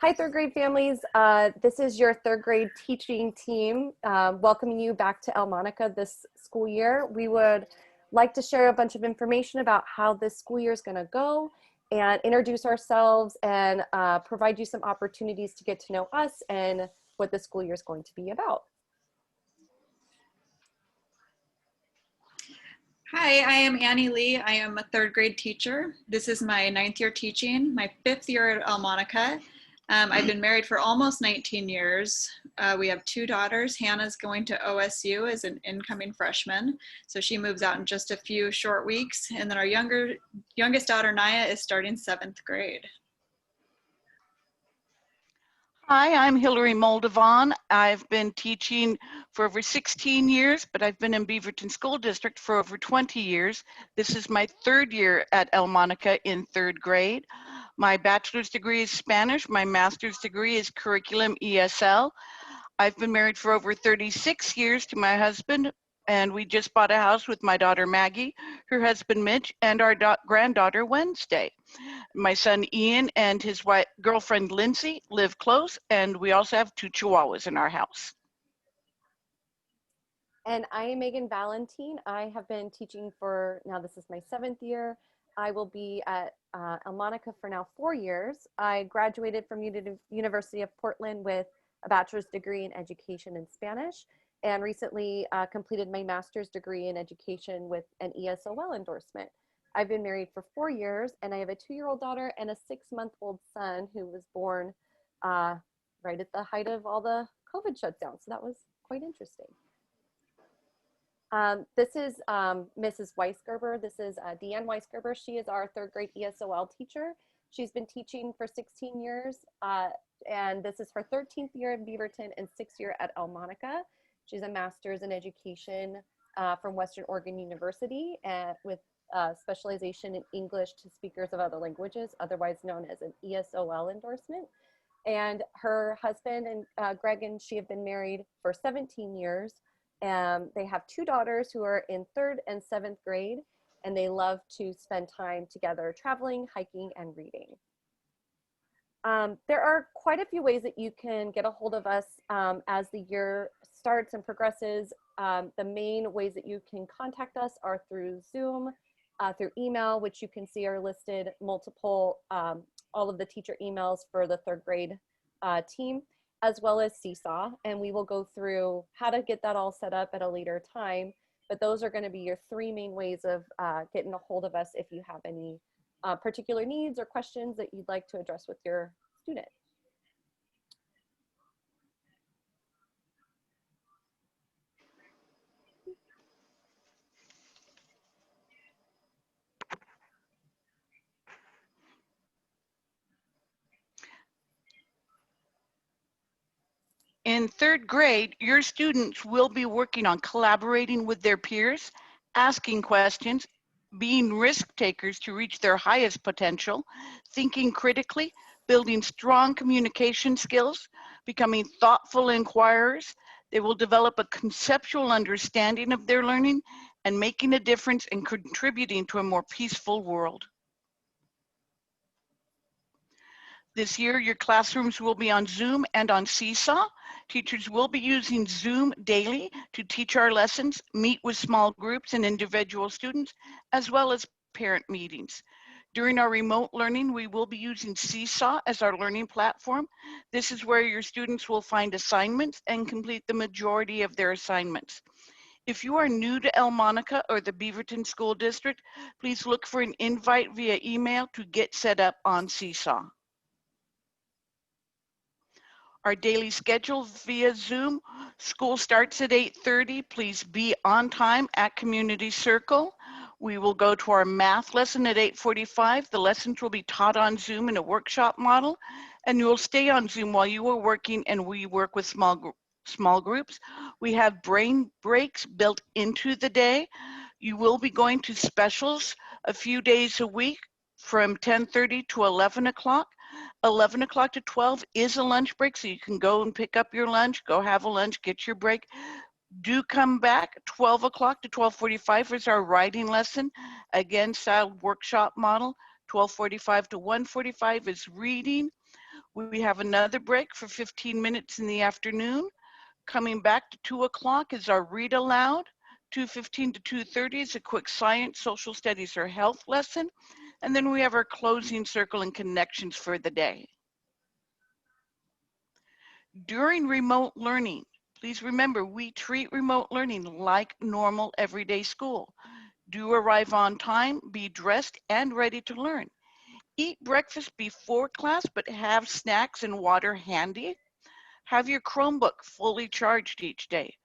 Hi, third grade families. This is your third grade teaching team welcoming you back to Elmonica this school year. We would like to share a bunch of information about how this school year is going to go and introduce ourselves and provide you some opportunities to get to know us and what the school year is going to be about. Hi, I am Annie Lee. I am a third grade teacher. This is my 9th year teaching, my 5th year at Elmonica. I've been married for almost 19 years. We have 2 daughters. Hannah's going to OSU as an incoming freshman, so she moves out in just a few short weeks. And then our youngest daughter, Naya, is starting 7th grade. Hi, I'm Hillary Moldovan. I've been teaching for over 16 years, but I've been in Beaverton School District for over 20 years. This is my 3rd year at Elmonica in 3rd grade. My bachelor's degree is Spanish. My master's degree is curriculum ESL. I've been married for over 36 years to my husband, and we just bought a house with my daughter Maggie, her husband Mitch, and our granddaughter Wednesday. My son Ian and his girlfriend Lindsay live close, and we also have 2 chihuahuas in our house. And I am Megan Valentine. I have been teaching for, now this is my 7th year. I will be at Elmonica for now 4 years. I graduated from University of Portland with a bachelor's degree in education in Spanish, and recently completed my master's degree in education with an ESOL endorsement. I've been married for 4 years, and I have a 2-year-old daughter and a 6-month-old son who was born right at the height of all the COVID shutdowns. So that was quite interesting. This is Mrs. Weisgerber. This is Diane Weisgerber. She is our 3rd grade ESOL teacher. She's been teaching for 16 years, and this is her 13th year in Beaverton and 6th year at Elmonica. She's a master's in education from Western Oregon University with specialization in English to speakers of other languages, otherwise known as an ESOL endorsement. And her husband and Greg and she have been married for 17 years. They have 2 daughters who are in 3rd and 7th grade, and they love to spend time together traveling, hiking, and reading. There are quite a few ways that you can get a hold of us as the year starts and progresses. The main ways that you can contact us are through Zoom, through email, which you can see are listed multiple, all of the teacher emails for the 3rd grade team, as well as Seesaw. And we will go through how to get that all set up at a later time. But those are going to be your 3 main ways of getting a hold of us if you have any particular needs or questions that you'd like to address with your student. In 3rd grade, your students will be working on collaborating with their peers, asking questions, being risk takers to reach their highest potential, thinking critically, building strong communication skills, becoming thoughtful inquirers. They will develop a conceptual understanding of their learning and making a difference and contributing to a more peaceful world. This year, your classrooms will be on Zoom and on Seesaw. Teachers will be using Zoom daily to teach our lessons, meet with small groups and individual students, as well as parent meetings. During our remote learning, we will be using Seesaw as our learning platform. This is where your students will find assignments and complete the majority of their assignments. If you are new to Elmonica or the Beaverton School District, please look for an invite via email to get set up on Seesaw. Our daily schedule via Zoom. School starts at 8:30. Please be on time at Community Circle. We will go to our math lesson at 8:45. The lessons will be taught on Zoom in a workshop model, and you will stay on Zoom while you are working, and we work with small groups. We have brain breaks built into the day. You will be going to specials a few days a week from 10:30 to 11 o'clock. 11 o'clock to 12 is a lunch break, so you can go and pick up your lunch, go have a lunch, get your break. Do come back. 12 o'clock to 12:45 is our writing lesson. Again, style workshop model. 12:45 to 1:45 is reading. We have another break for 15 minutes in the afternoon. Coming back to 2 o'clock is our read aloud. 2:15 to 2:30 is a quick science, social studies, or health lesson. And then we have our closing circle and connections for the day. During remote learning, please remember we treat remote learning like normal everyday school. Do arrive on time, be dressed and ready to learn. Eat breakfast before class, but have snacks and water handy. Have your Chromebook fully charged each day.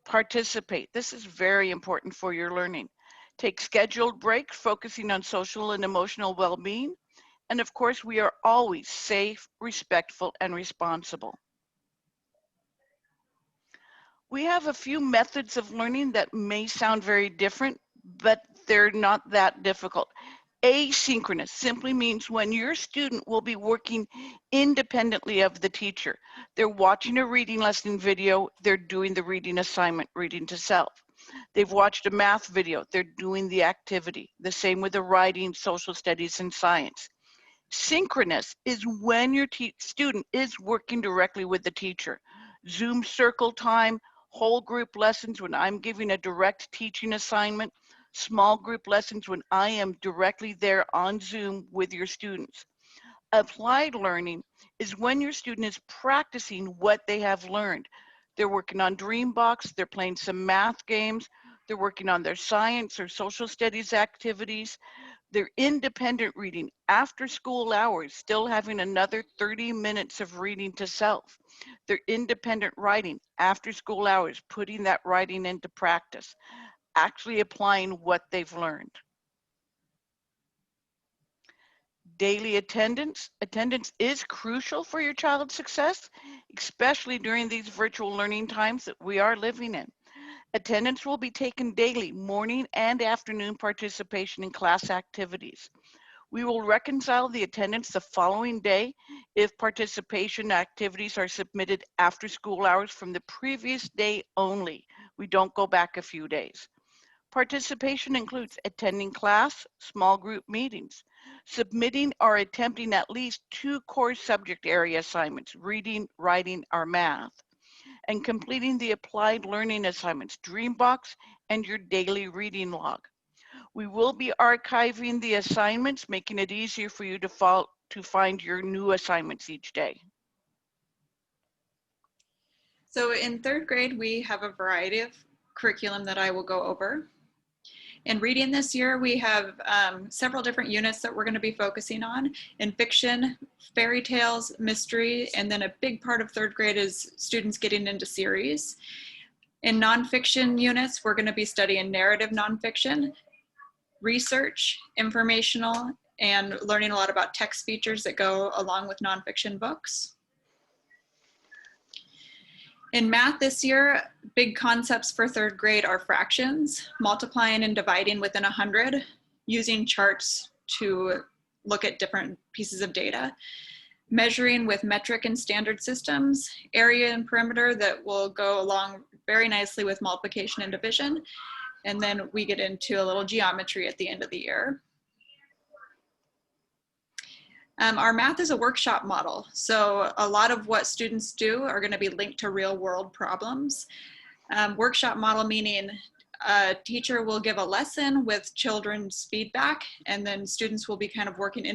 Participate. This is very important for your learning. Take scheduled breaks, focusing on social and emotional well-being. And of course, we are always safe, respectful, and responsible. We have a few methods of learning that may sound very different, but they're not that difficult. Asynchronous simply means when your student will be working independently of the teacher. They're watching a reading lesson video, they're doing the reading assignment, reading to self. They've watched a math video, they're doing the activity. The same with the writing, social studies, and science. Synchronous is when your student is working directly with the teacher. Zoom circle time, whole group lessons when I'm giving a direct teaching assignment, small group lessons when I am directly there on Zoom with your students. Applied learning is when your student is practicing what they have learned. They're working on Dreambox, they're playing some math games, they're working on their science or social studies activities. They're independent reading after school hours, still having another 30 minutes of reading to self. They're independent writing after school hours, putting that writing into practice, actually applying what they've learned. Daily attendance. Attendance is crucial for your child's success, especially during these virtual learning times that we are living in. Attendance will be taken daily, morning and afternoon participation in class activities. We will reconcile the attendance the following day if participation activities are submitted after school hours from the previous day only. We don't go back a few days. Participation includes attending class, small group meetings, submitting or attempting at least 2 core subject area assignments, reading, writing, or math, and completing the applied learning assignments, Dreambox, and your daily reading log. We will be archiving the assignments, making it easier for you to find your new assignments each day. So in 3rd grade, we have a variety of curriculum that I will go over. In reading this year, we have several different units that we're going to be focusing on. In fiction, fairy tales, mystery, and then a big part of 3rd grade is students getting into series. In nonfiction units, we're going to be studying narrative nonfiction, research, informational, and learning a lot about text features that go along with nonfiction books. In math this year, big concepts for 3rd grade are fractions, multiplying and dividing within 100, using charts to look at different pieces of data, measuring with metric and standard systems, area and perimeter that will go along very nicely with multiplication and division, and then we get into a little geometry at the end of the year. Our math is a workshop model, so a lot of what students do are going to be linked to real world problems. Workshop model meaning a teacher will give a lesson with children's feedback, and then students will be kind of working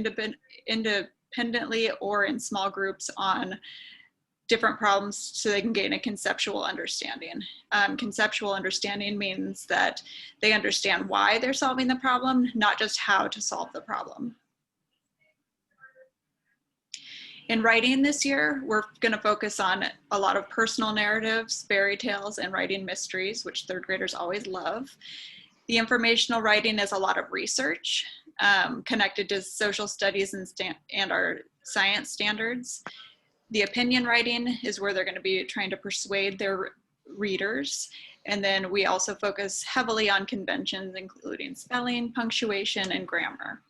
independently or in small groups on different problems so they can gain a conceptual understanding. Conceptual understanding means that they understand why they're solving the problem, not just how to solve the problem. In writing this year, we're going to focus on a lot of personal narratives, fairy tales, and writing mysteries, which 3rd graders always love. The informational writing is a lot of research connected to social studies and our science standards. The opinion writing is where they're going to be trying to persuade their readers. And then we also focus heavily on conventions, including spelling, punctuation, and grammar.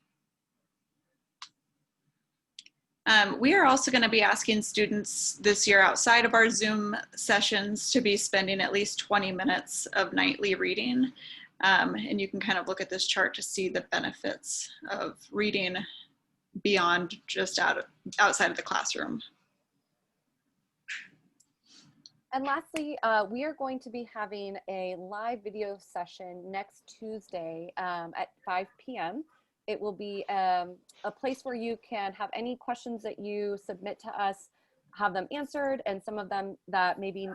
We are also going to be asking students this year outside of our Zoom sessions to be spending at least 20 minutes of nightly reading. And you can kind of look at this chart to see the benefits of reading beyond just outside of the classroom. And lastly, we are going to be having a live video session next Tuesday at 5 p.m. It will be a place where you can have any questions that you submit to us, have them answered, and some of them that maybe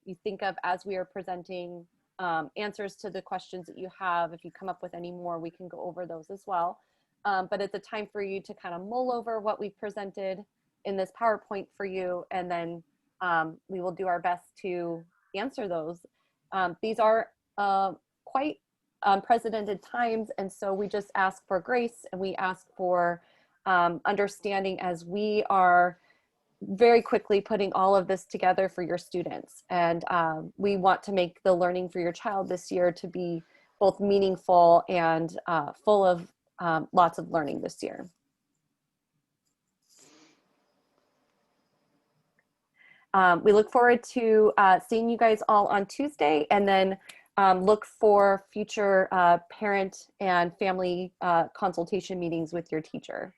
you think of as we are presenting answers to the questions that you have. If you come up with any more, we can go over those as well. But it's a time for you to kind of mull over what we've presented in this PowerPoint for you, and then we will do our best to answer those. These are quite unprecedented times, and so we just ask for grace, and we ask for understanding as we are very quickly putting all of this together for your students. And we want to make the learning for your child this year to be both meaningful and full of lots of learning this year. We look forward to seeing you guys all on Tuesday, and then look for future parent and family consultation meetings with your teacher.